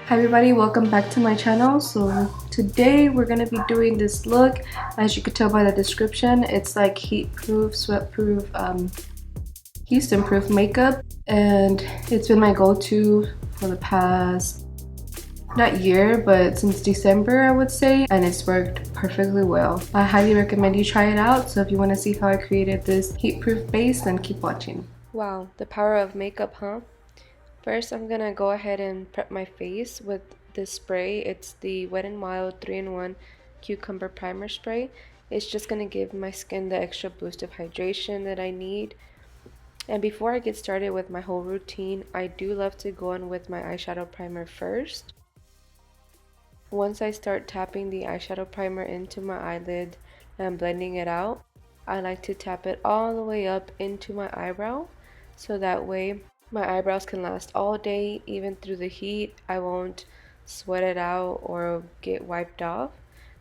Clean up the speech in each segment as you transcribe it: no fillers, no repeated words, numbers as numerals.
Hi everybody, welcome back to my channel. So today we're going to be doing this look. As you could tell by the description, it's like heat proof, sweat proof, Houston proof makeup, and it's been my go-to for the past not year but since December, I would say, and it's worked perfectly well. I highly recommend you try it out. So if you want to see how I created this heat proof base, then keep watching. Wow, the power of makeup, huh? First, I'm gonna go ahead and prep my face with this spray. It's the Wet n Wild 3-in-1 Cucumber Primer Spray. It's just gonna give my skin the extra boost of hydration that I need. And before I get started with my whole routine, I do love to go in with my eyeshadow primer first. Once I start tapping the eyeshadow primer into my eyelid and blending it out, I like to tap it all the way up into my eyebrow, so that way my eyebrows can last all day, even through the heat. I won't sweat it out or get wiped off.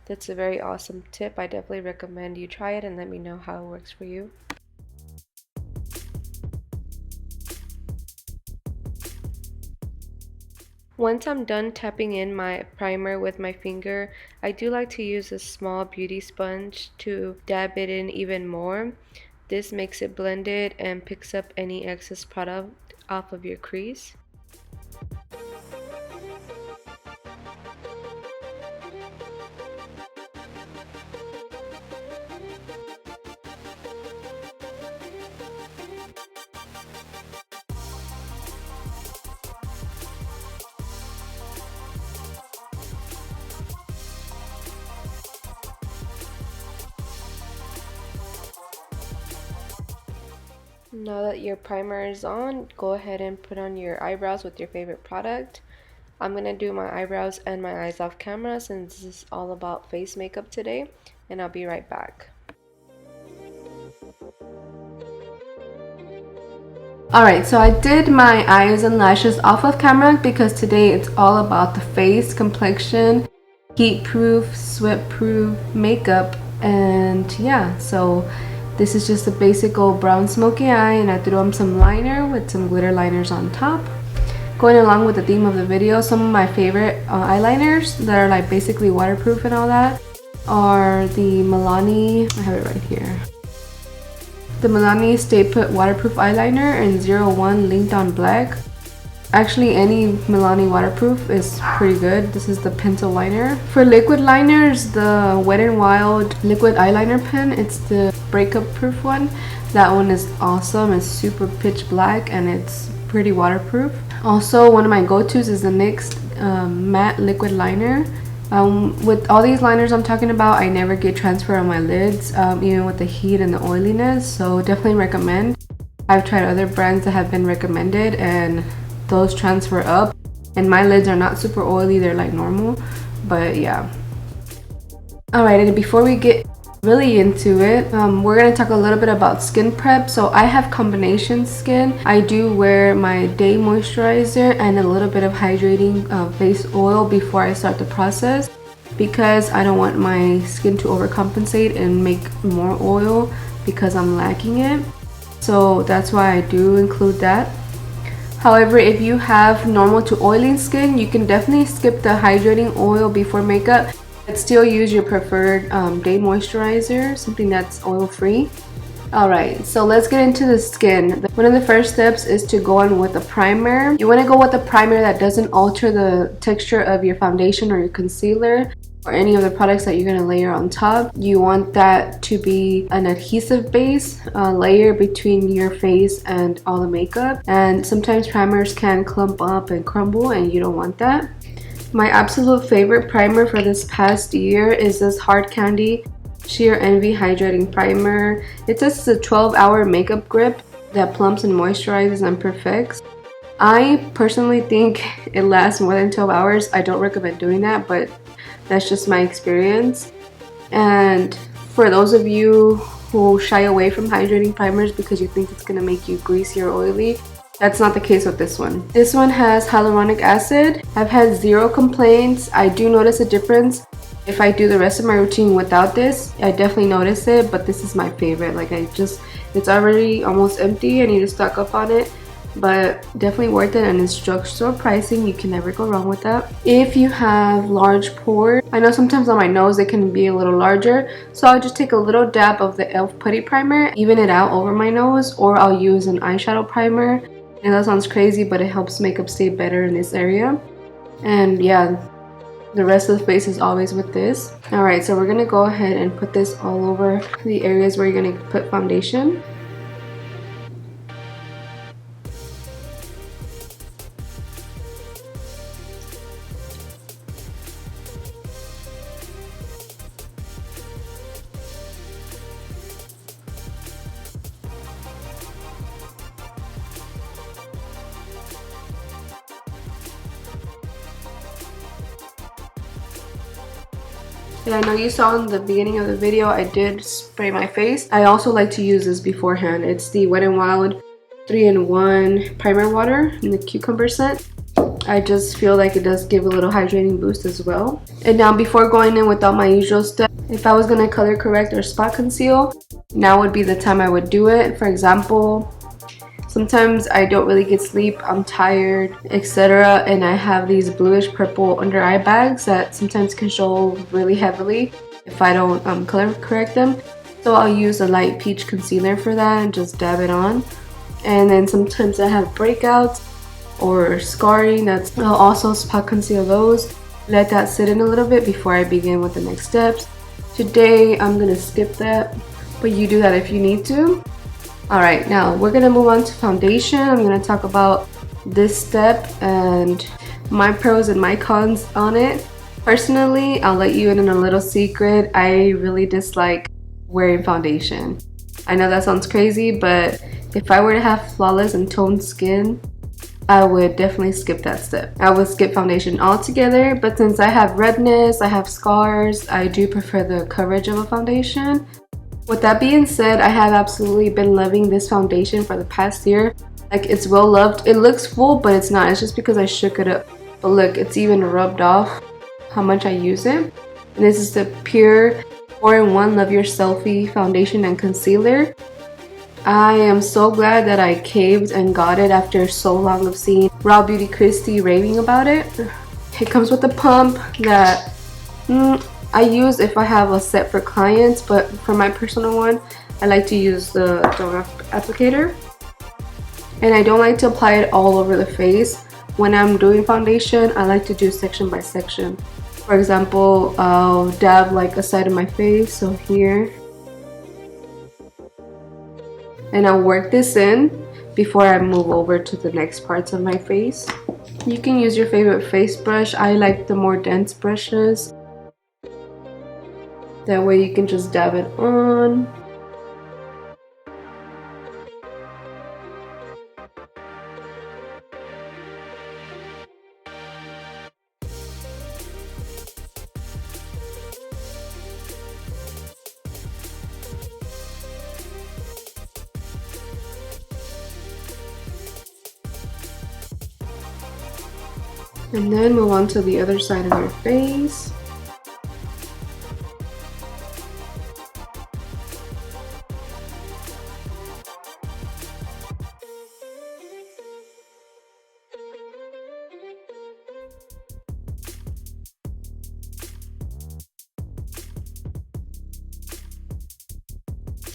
That's a very awesome tip. I definitely recommend you try it and let me know how it works for you. Once I'm done tapping in my primer with my finger, I do like to use a small beauty sponge to dab it in even more. This makes it blended and picks up any excess product off of your crease. Now that your primer is on, go ahead and put on your eyebrows with your favorite product. I'm going to do my eyebrows and my eyes off camera since this is all about face makeup today, and I'll be right back. Alright, so I did my eyes and lashes off of camera because today it's all about the face, complexion, heat proof, sweat proof makeup, and yeah, so this is just a basic old brown smoky eye, and I threw on some liner with some glitter liners on top. Going along with the theme of the video, some of my favorite eyeliners that are like basically waterproof and all that are the Milani, I have it right here, the Milani Stay Put Waterproof Eyeliner in 01 Linked on Black. Actually, any Milani waterproof is pretty good. This is the pencil liner. For liquid liners, the Wet n Wild liquid eyeliner pen, it's the breakup proof one. That one is awesome. It's super pitch black and it's pretty waterproof. Also, one of my go-tos is the NYX matte liquid liner. With all these liners I'm talking about, I never get transfer on my lids, even with the heat and the oiliness, so definitely recommend. I've tried other brands that have been recommended and those transfer up, and my lids are not super oily, they're like normal, but yeah. Alright, and before we get really into it, we're going to talk a little bit about skin prep. So I have combination skin. I do wear my day moisturizer and a little bit of hydrating face oil before I start the process, because I don't want my skin to overcompensate and make more oil because I'm lacking it. So that's why I do include that. However, if you have normal to oily skin, you can definitely skip the hydrating oil before makeup, but still use your preferred day moisturizer, something that's oil free. Alright, so let's get into the skin. One of the first steps is to go on with a primer. You want to go with a primer that doesn't alter the texture of your foundation or your concealer or any of the products that you're going to layer on top. You want that to be an adhesive base layer between your face and all the makeup, and sometimes primers can clump up and crumble and you don't want that. My absolute favorite primer for this past year is this Hard Candy Sheer Envy Hydrating Primer. It says it's a 12-hour makeup grip that plumps and moisturizes and perfects. I personally think it lasts more than 12 hours. I don't recommend doing that, but that's just my experience. And for those of you who shy away from hydrating primers because you think it's going to make you greasy or oily, that's not the case with this one. This one has hyaluronic acid. I've had zero complaints. I do notice a difference if I do the rest of my routine without this. I definitely notice it, but this is my favorite. Like it's already almost empty. I need to stock up on it. but definitely worth it, and it's drugstore pricing. You can never go wrong with that. If you have large pores, I know sometimes on my nose it can be a little larger, so I'll just take a little dab of the e.l.f. putty primer, even it out over my nose, or I'll use an eyeshadow primer. And that sounds crazy, but it helps makeup stay better in this area. And yeah, the rest of the face is always with this. Alright, so we're gonna go ahead and put this all over the areas where you're gonna put foundation. And I know you saw in the beginning of the video I did spray my face. I also like to use this beforehand. It's the Wet n Wild 3-in-1 primer water in the cucumber scent. I just feel like it does give a little hydrating boost as well. And now before going in with all my usual stuff, if I was going to color correct or spot conceal, now would be the time I would do it. For example, sometimes I don't really get sleep, I'm tired, etc. And I have these bluish purple under eye bags that sometimes can show really heavily if I don't color correct them. So I'll use a light peach concealer for that and just dab it on. And then sometimes I have breakouts or scarring, I'll also spot conceal those. Let that sit in a little bit before I begin with the next steps. Today I'm gonna skip that, but you do that if you need to. Alright, now we're gonna move on to foundation. I'm gonna talk about this step and my pros and my cons on it. Personally, I'll let you in on a little secret. I really dislike wearing foundation. I know that sounds crazy, but if I were to have flawless and toned skin, I would definitely skip that step. I would skip foundation altogether, but since I have redness, I have scars, I do prefer the coverage of a foundation. With that being said, I have absolutely been loving this foundation for the past year. Like, it's well loved. It looks full, but it's not. It's just because I shook it up. But look, it's even rubbed off how much I use it. And this is the Pure 4-in-1 Love Your Selfie foundation and concealer. I am so glad that I caved and got it after so long of seeing Raw Beauty Christy raving about it. It comes with a pump that I use if I have a set for clients, but for my personal one, I like to use the donut applicator. And I don't like to apply it all over the face. When I'm doing foundation, I like to do section by section. For example, I'll dab like a side of my face, so here. And I'll work this in before I move over to the next parts of my face. You can use your favorite face brush. I like the more dense brushes. That way you can just dab it on. And then move on to the other side of your face.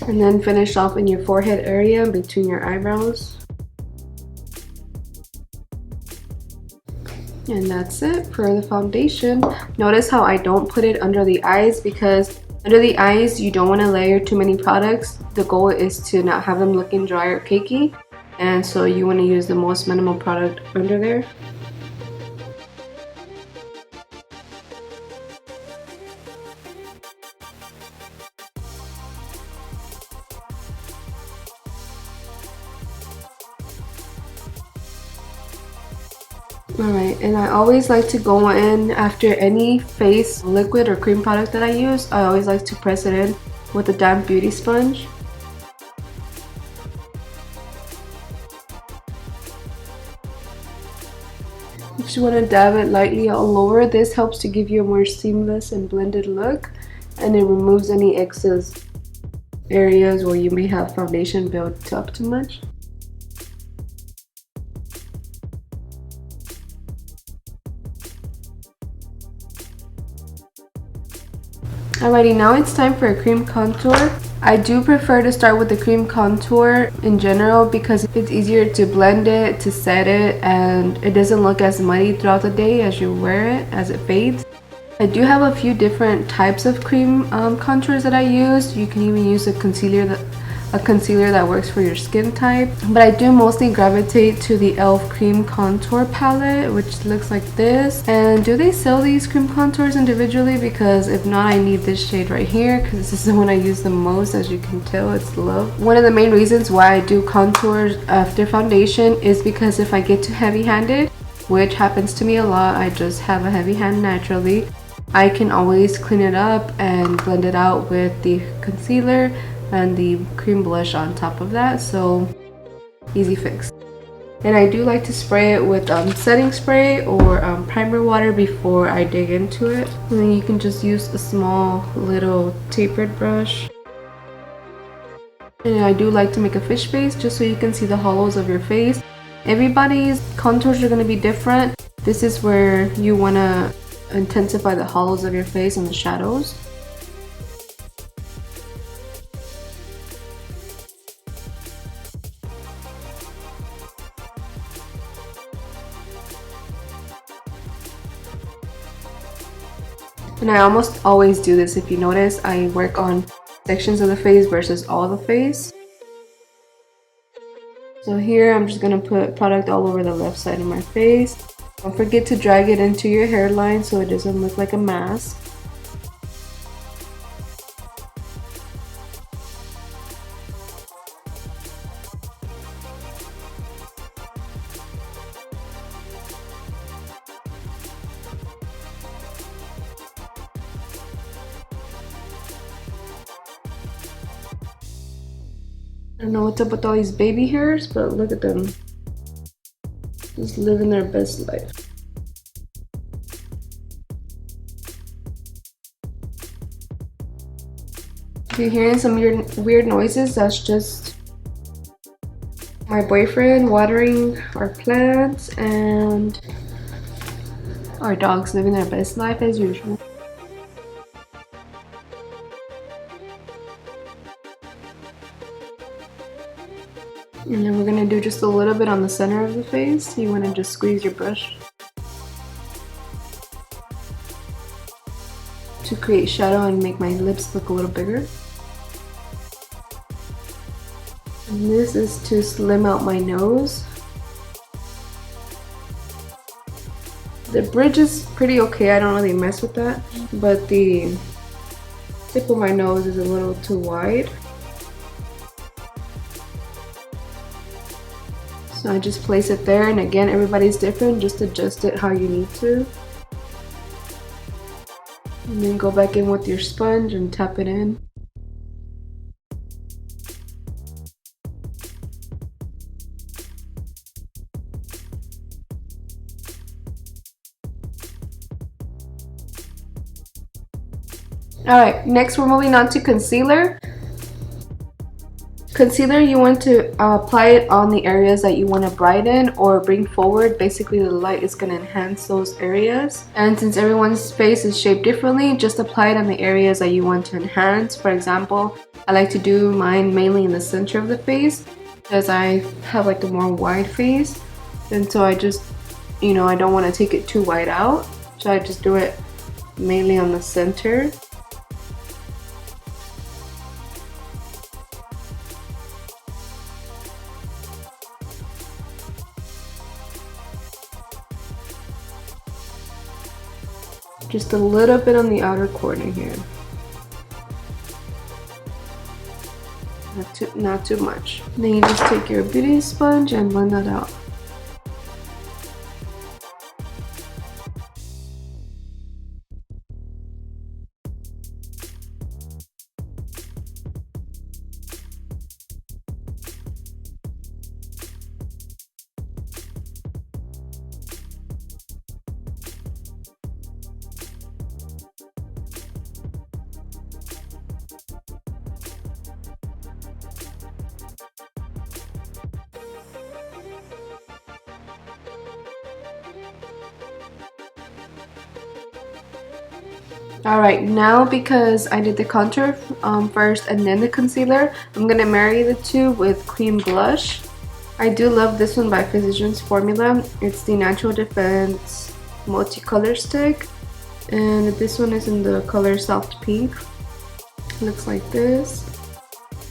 And then finish off in your forehead area between your eyebrows. And that's it for the foundation. Notice how I don't put it under the eyes, because under the eyes you don't want to layer too many products. The goal is to not have them looking dry or cakey, and so you want to use the most minimal product under there. Alright, and I always like to go in after any face liquid or cream product that I use. I always like to press it in with a damp beauty sponge. You just want to dab it lightly all over. This helps to give you a more seamless and blended look, and it removes any excess areas where you may have foundation built up too much. Alrighty, now it's time for a cream contour. I do prefer to start with the cream contour in general because it's easier to blend it, to set it, and it doesn't look as muddy throughout the day as you wear it, as it fades. I do have a few different types of cream contours that I use. You can even use a concealer that works for your skin type, but I do mostly gravitate to the e.l.f. cream contour palette, which looks like this. And do they sell these cream contours individually? Because if not, I need this shade right here because this is the one I use the most. As you can tell, it's Love. One of the main reasons why I do contours after foundation is because if I get too heavy-handed, which happens to me a lot, I just have a heavy hand naturally, I can always clean it up and blend it out with the concealer and the cream blush on top of that, so easy fix. And I do like to spray it with setting spray or primer water before I dig into it. And then you can just use a small little tapered brush. And I do like to make a fish face just so you can see the hollows of your face. Everybody's contours are going to be different. This is where you want to intensify the hollows of your face and the shadows. And I almost always do this. If you notice, I work on sections of the face versus all the face. So here I'm just going to put product all over the left side of my face. Don't forget to drag it into your hairline so it doesn't look like a mask. I don't know what's up with all these baby hairs, but look at them. Just living their best life. If you're hearing some weird noises, that's just my boyfriend watering our plants and our dogs living their best life as usual. And then we're going to do just a little bit on the center of the face. You want to just squeeze your brush to create shadow and make my lips look a little bigger. And this is to slim out my nose. The bridge is pretty okay, I don't really mess with that, but the tip of my nose is a little too wide. So I just place it there, and again, everybody's different, just adjust it how you need to. And then go back in with your sponge and tap it in. Alright, next we're moving on to concealer. Concealer, you want to apply it on the areas that you want to brighten or bring forward. Basically, the light is going to enhance those areas. And since everyone's face is shaped differently, just apply it on the areas that you want to enhance. For example, I like to do mine mainly in the center of the face because I have like a more wide face. And so I just, I don't want to take it too wide out. So I just do it mainly on the center. Just a little bit on the outer corner here. Not too much. Then you just take your beauty sponge and blend that out. Alright, now because I did the contour first and then the concealer, I'm gonna marry the two with cream blush. I do love this one by Physicians Formula. It's the Natural Defense Multicolor Stick. And this one is in the color Soft Pink. Looks like this.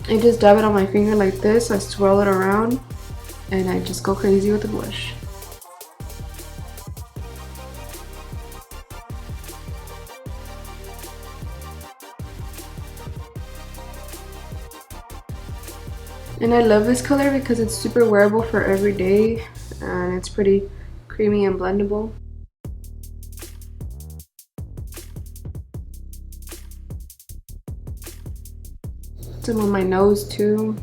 I just dab it on my finger like this. I swirl it around and I just go crazy with the blush. And I love this color because it's super wearable for every day and it's pretty creamy and blendable. Some on my nose too,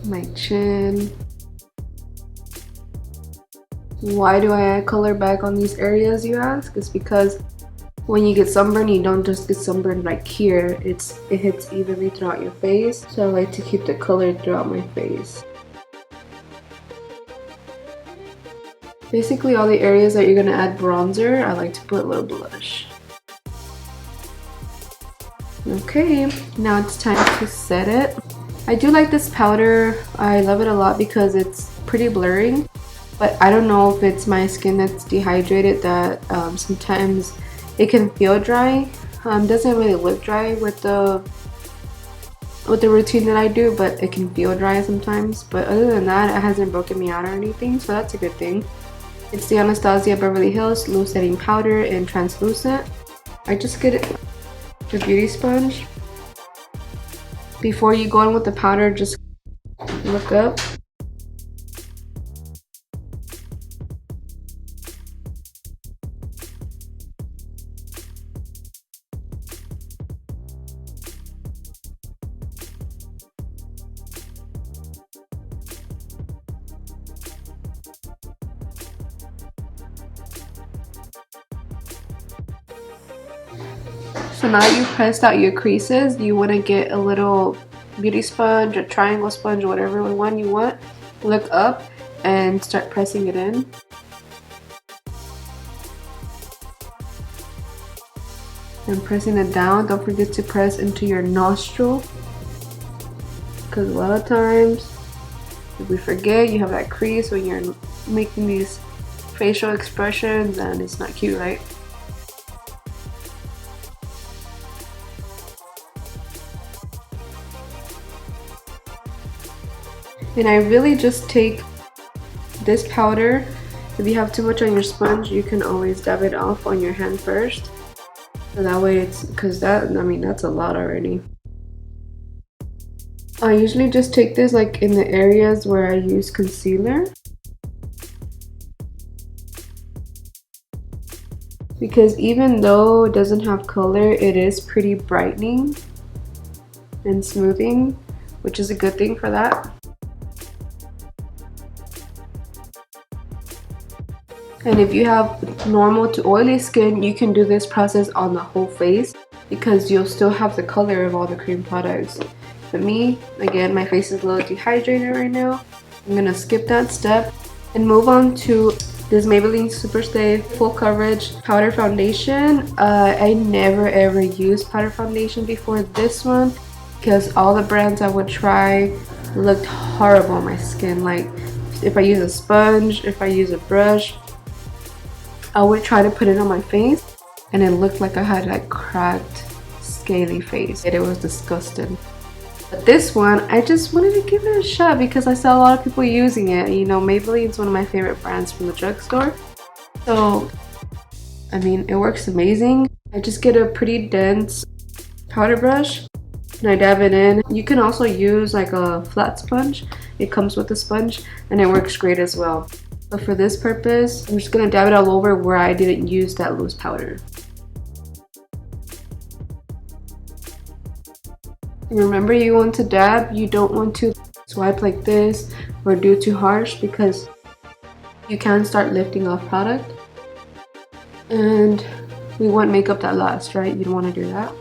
my chin. Why do I add color back on these areas, you ask? It's because when you get sunburned, you don't just get sunburned like here. It hits evenly throughout your face. So I like to keep the color throughout my face. Basically all the areas that you're gonna add bronzer, I like to put a little blush. Okay, now it's time to set it. I do like this powder. I love it a lot because it's pretty blurring. But I don't know if it's my skin that's dehydrated that sometimes it can feel dry. Doesn't really look dry with the routine that I do, but it can feel dry sometimes. But other than that, it hasn't broken me out or anything, so that's a good thing. It's the Anastasia Beverly Hills Loose Setting Powder in Translucent. I just get the beauty sponge. Before you go in with the powder, just look up. So now that you've pressed out your creases, you want to get a little beauty sponge, a triangle sponge, whatever one you want. Look up and start pressing it in. And pressing it down. Don't forget to press into your nostril, because a lot of times if we forget, you have that crease when you're making these facial expressions and it's not cute, right? And I really just take this powder. If you have too much on your sponge, you can always dab it off on your hand first. So that way it's, because that, I mean, that's a lot already. I usually just take this like in the areas where I use concealer. Because even though it doesn't have color, it is pretty brightening and smoothing, which is a good thing for that. And if you have normal to oily skin, you can do this process on the whole face because you'll still have the color of all the cream products. But me, again, my face is a little dehydrated right now. I'm gonna skip that step and move on to this Maybelline Superstay Full Coverage Powder Foundation. I never ever used powder foundation before this one because all the brands I would try looked horrible on my skin. Like if I use a sponge, if I use a brush, I would try to put it on my face and it looked like I had like cracked, scaly face. It was disgusting. But this one, I just wanted to give it a shot because I saw a lot of people using it. You know, Maybelline is one of my favorite brands from the drugstore. So, I mean, it works amazing. I just get a pretty dense powder brush and I dab it in. You can also use like a flat sponge. It comes with a sponge and it works great as well. But for this purpose, I'm just gonna dab it all over where I didn't use that loose powder. Remember, you want to dab, you don't want to swipe like this or do too harsh because you can start lifting off product. And we want makeup that lasts, right? You don't want to do that.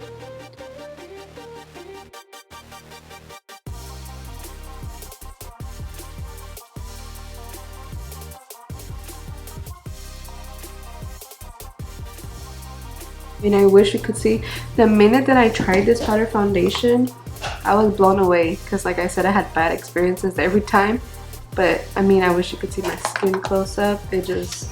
And I wish you could see the minute that I tried this powder foundation, I was blown away because like I said, I had bad experiences every time. But I mean, I wish you could see my skin close up. It just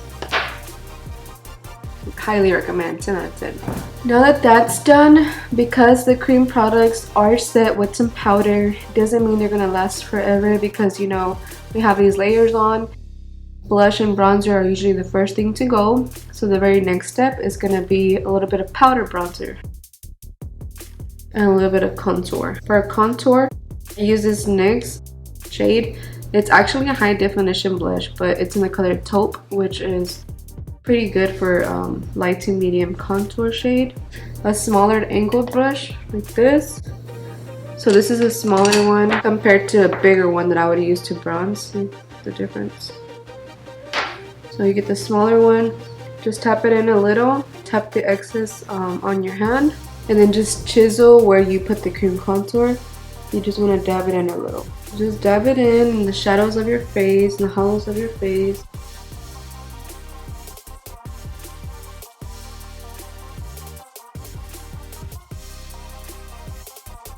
highly recommend, 10 out of 10. Now that that's done, because the cream products are set with some powder, doesn't mean they're gonna last forever because you know we have these layers on. Blush and bronzer are usually the first thing to go, so the very next step is gonna be a little bit of powder bronzer and a little bit of contour. For contour, I use this NYX shade. It's actually a high definition blush, but it's in the color taupe, which is pretty good for light to medium contour shade. A smaller angled brush like this. So this is a smaller one compared to a bigger one that I would use to bronze. See the difference? So you get the smaller one, just tap it in a little, tap the excess on your hand, and then just chisel where you put the cream contour. You just want to dab it in a little. Just dab it in the shadows of your face, in the hollows of your face.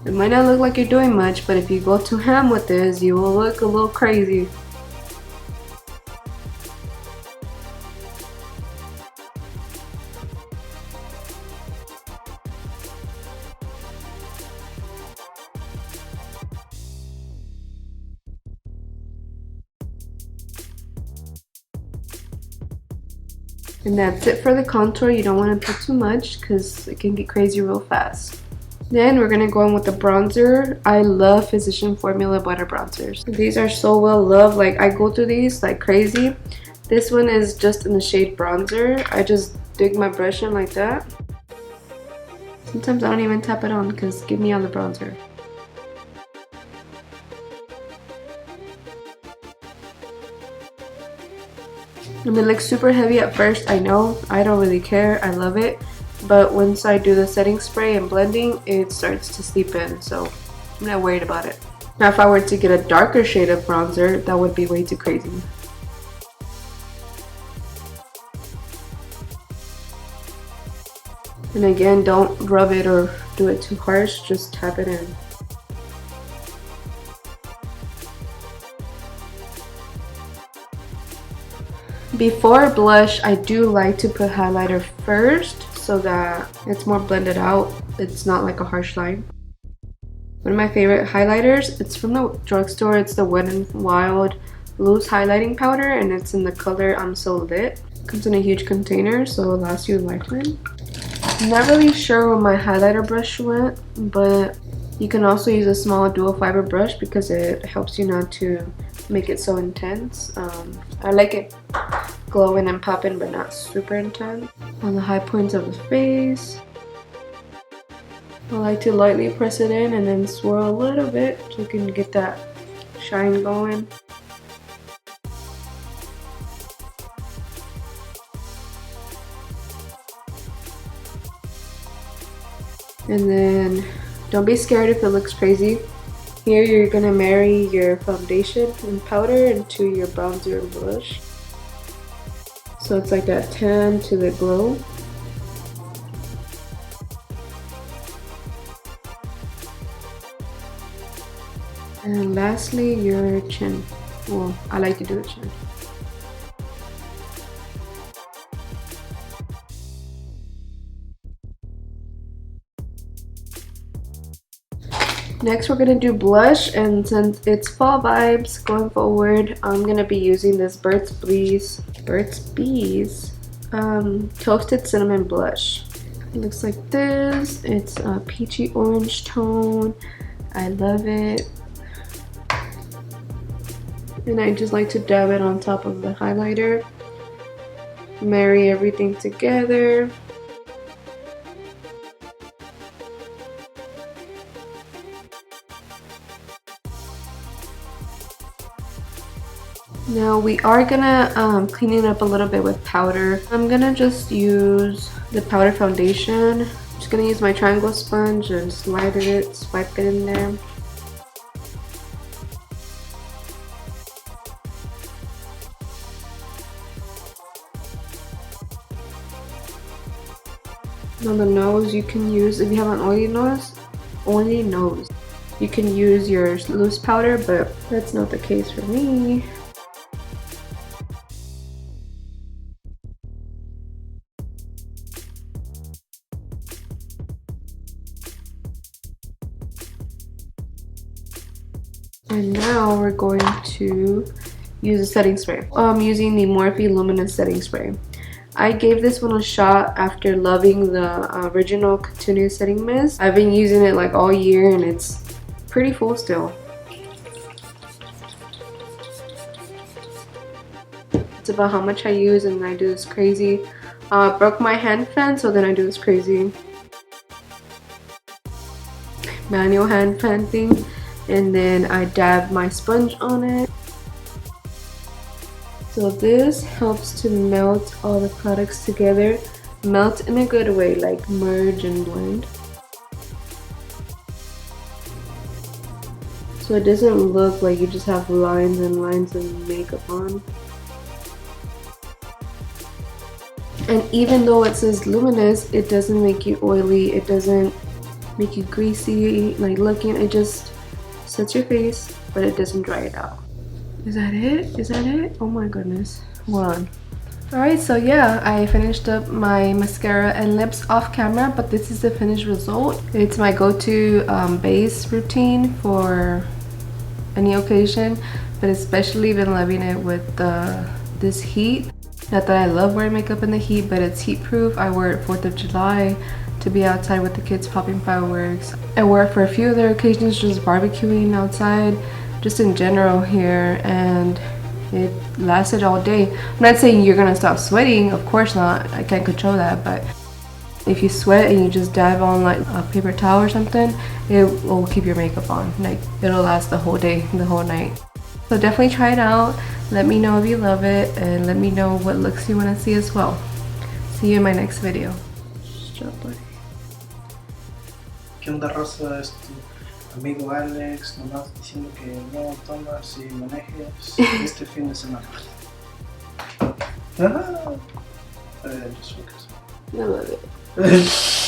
It might not look like you're doing much, but if you go too ham with this, you will look a little crazy. And that's it for the contour. You don't want to put too much because it can get crazy real fast. Then we're gonna go in with the bronzer. I love Physician Formula butter bronzers. These are so well loved. Like I go through these like crazy. This one is just in the shade bronzer. I just dig my brush in like that. Sometimes I don't even tap it on because give me all the bronzer. And it looks super heavy at first, I know. I don't really care, I love it. But once I do the setting spray and blending, it starts to seep in, so I'm not worried about it. Now if I were to get a darker shade of bronzer, that would be way too crazy. And again, don't rub it or do it too harsh, just tap it in. Before blush, I do like to put highlighter first so that it's more blended out. It's not like a harsh line. One of my favorite highlighters, it's from the drugstore. It's the Wet n Wild loose highlighting powder and it's in the color I'm So Lit. It comes in a huge container, so it'll last you a lifetime. I'm not really sure where my highlighter brush went, but you can also use a small dual fiber brush because it helps you not to make it so intense. I like it glowing and popping, but not super intense. On the high points of the face, I like to lightly press it in and then swirl a little bit so you can get that shine going. And then don't be scared if it looks crazy. Here you're gonna marry your foundation and powder into your bronzer and blush. So it's like that tan to the glow. And lastly, your chin. Well, I like to do a chin. Next we're gonna do blush, and since it's fall vibes going forward, I'm gonna be using this Burt's Bees Toasted Cinnamon Blush. It looks like this. It's a peachy orange tone. I love it. And I just like to dab it on top of the highlighter. Marry everything together. Now we are gonna clean it up a little bit with powder. I'm gonna just use the powder foundation. I'm just gonna use my triangle sponge and slide it, swipe it in there. On the nose, you can use, if you have an oily nose, you can use your loose powder, but that's not the case for me. And now we're going to use a setting spray. I'm using the Morphe Luminous Setting Spray. I gave this one a shot after loving the original Continuous Setting Mist. I've been using it like all year and it's pretty full still. It's about how much I use and I do this crazy. Broke my hand fan, so then I do this crazy manual hand fan thing. And then I dab my sponge on it. So this helps to melt all the products together. Melt in a good way, like merge and blend. So it doesn't look like you just have lines and lines of makeup on. And even though it says luminous, it doesn't make you oily, it doesn't make you greasy, like looking, it just sets your face, but it doesn't dry it out. Is that it? Is that it? Oh my goodness. Hold on. Alright, so yeah, I finished up my mascara and lips off camera, but this is the finished result. It's my go-to base routine for any occasion, but especially been loving it with this heat. Not that I love wearing makeup in the heat, but it's heat proof. I wear it 4th of July to be outside with the kids popping fireworks. I wear it for a few other occasions, just barbecuing outside, just in general here, and it lasted all day. I'm not saying you're gonna stop sweating, of course not, I can't control that, but if you sweat and you just dab on like a paper towel or something, it will keep your makeup on. Like, it'll last the whole day, the whole night. So definitely try it out. Let me know if you love it, and let me know what looks you want to see as well. See you in my next video. ¿Qué onda, raza? Es tu amigo Alex, nomás diciendo que no tomas y manejes este fin de semana. Just focus. I love it.